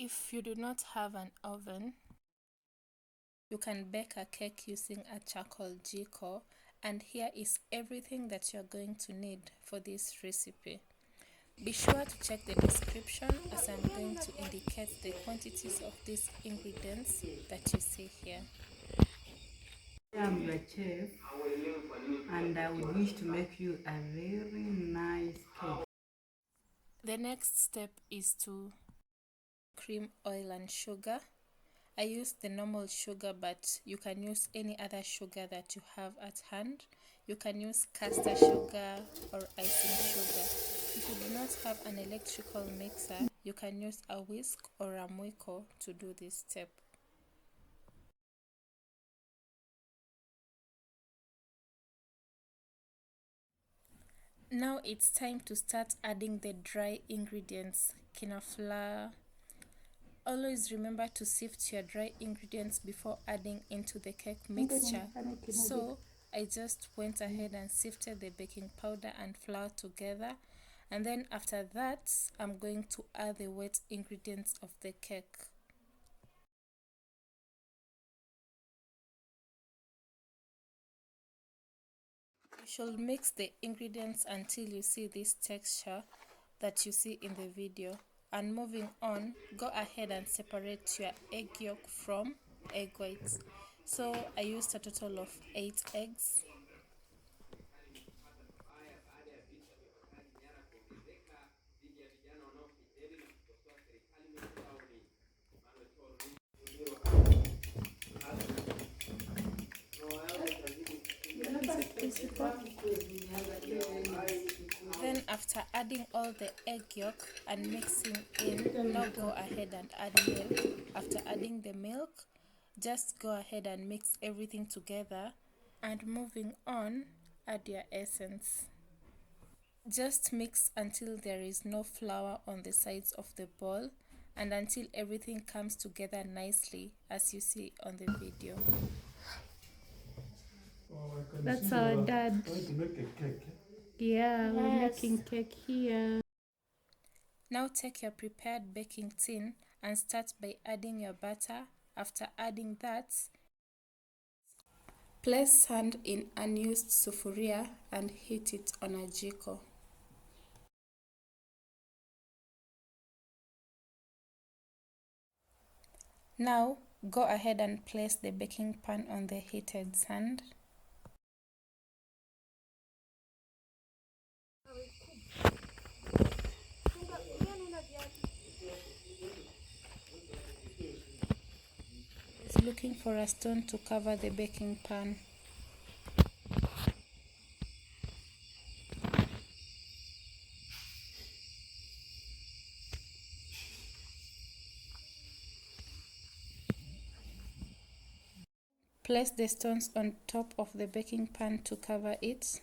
If you do not have an oven, you can bake a cake using a charcoal Jiko, and here is everything that you are going to need for this recipe. Be sure to check the description as I'm going to indicate the quantities of these ingredients that you see here. I'm the chef and I would wish to make you a very nice cake. The next step is to cream, oil and sugar. I use the normal sugar, but you can use any other sugar that you have at hand. You can use caster sugar or icing sugar. If you do not have an electrical mixer, you can use a whisk or a mwiko to do this step. Now it's time to start adding the dry ingredients, quinoa flour. Always remember to sift your dry ingredients before adding into the cake mixture. So I just went ahead and sifted the baking powder and flour together, and then after that I'm going to add the wet ingredients of the cake. You should mix the ingredients until you see this texture that you see in the video. And moving on, go ahead and separate your egg yolk from egg whites. So I used a total of 8 eggs. Then after adding all the egg yolk and mixing in, now go ahead and add milk. After adding the milk, just go ahead and mix everything together, and moving on, add your essence. Just mix until there is no flour on the sides of the bowl and until everything comes together nicely as you see on the video. That's our dad. Trying to make a cake. Yeah, we're making cake here. Now take your prepared baking tin and start by adding your butter. After adding that, place sand in unused sufuria and heat it on a jiko. Now go ahead and place the baking pan on the heated sand. It's looking for a stone to cover the baking pan. Place the stones on top of the baking pan to cover it.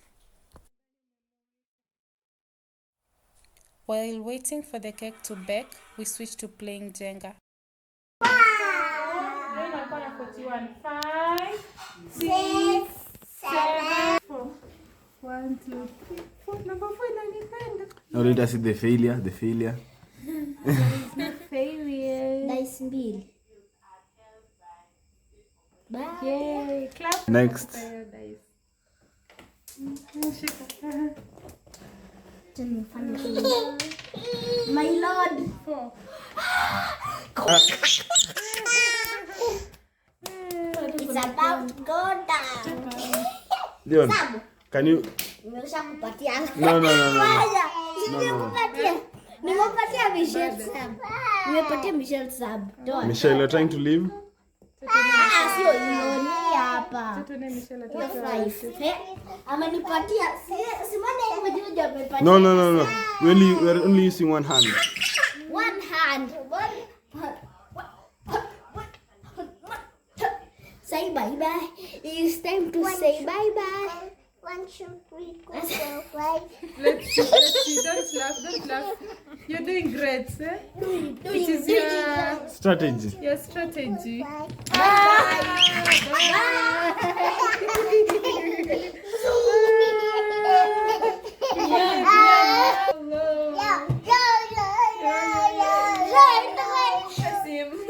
While waiting for the cake to bake, we switch to playing Jenga. 41, 5, 6, 7, 4. 1, 2, 3, 4. Number 4 inanipenda. Now let us see the failure. There is no failure. Dice mbili. Yay, clap. Next. My lord. 4. It's about to go down. Leon, Sabu. can you? Nimeshakupatia. No. Nimekupatia. Nimepatia Michelle Sab. Nimepatia Michelle Sab. Michelle, you're trying to leave? Sio iloni hapa. Tuone Michelle Hiyo atatoa. 5. Amenipatia. Simone mmoja amepatia. No. We're only using one hand. One hand. Say bye-bye. It's time to say bye-bye. 1, 2, 3, 4, 5. Let's see. Don't laugh. You're doing great, eh? It is your Strategy. strategy.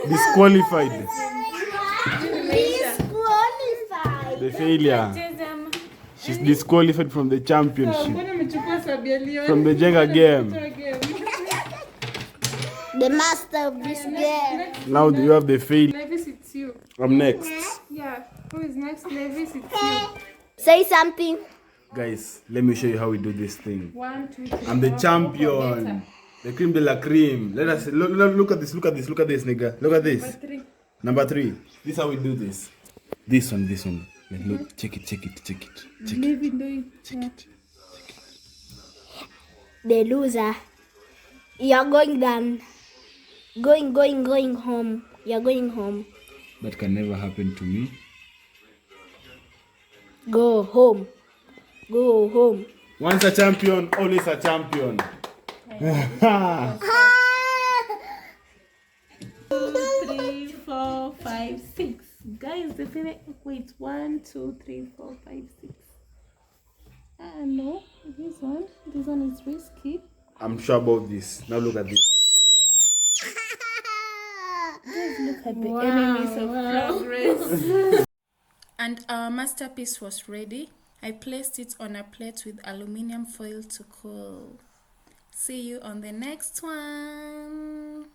Disqualified. Disqualified. The failure. She's disqualified from the championship. Mbona umechukua sabi ya Leon? From the Jenga game. The master of this game. Now you have the failure. Levis, it's you. I'm next. Yeah. Who is next? Levis, it's you. Say something. Guys, let me show you how we do this thing. 1, 2, 3. I'm the champion. The cream de la cream. Let us look at this. Look at this. Look at this, nigga. Look at this. Number 3. This is how we do this. This one. Like, look, check it. Check it. The loser. You're going down. Going home. You're going home. That can never happen to me. Go home. Once a champion, always a champion. 3, 4, 5, 6. Guys, the favorite. Wait, 1, 2, 3, 4, 5, 6. No, this one is risky. I'm sure about this. Now look at this. Look at the enemies of progress. And our masterpiece was ready. I placed it on a plate with aluminum foil to cool. See you on the next one.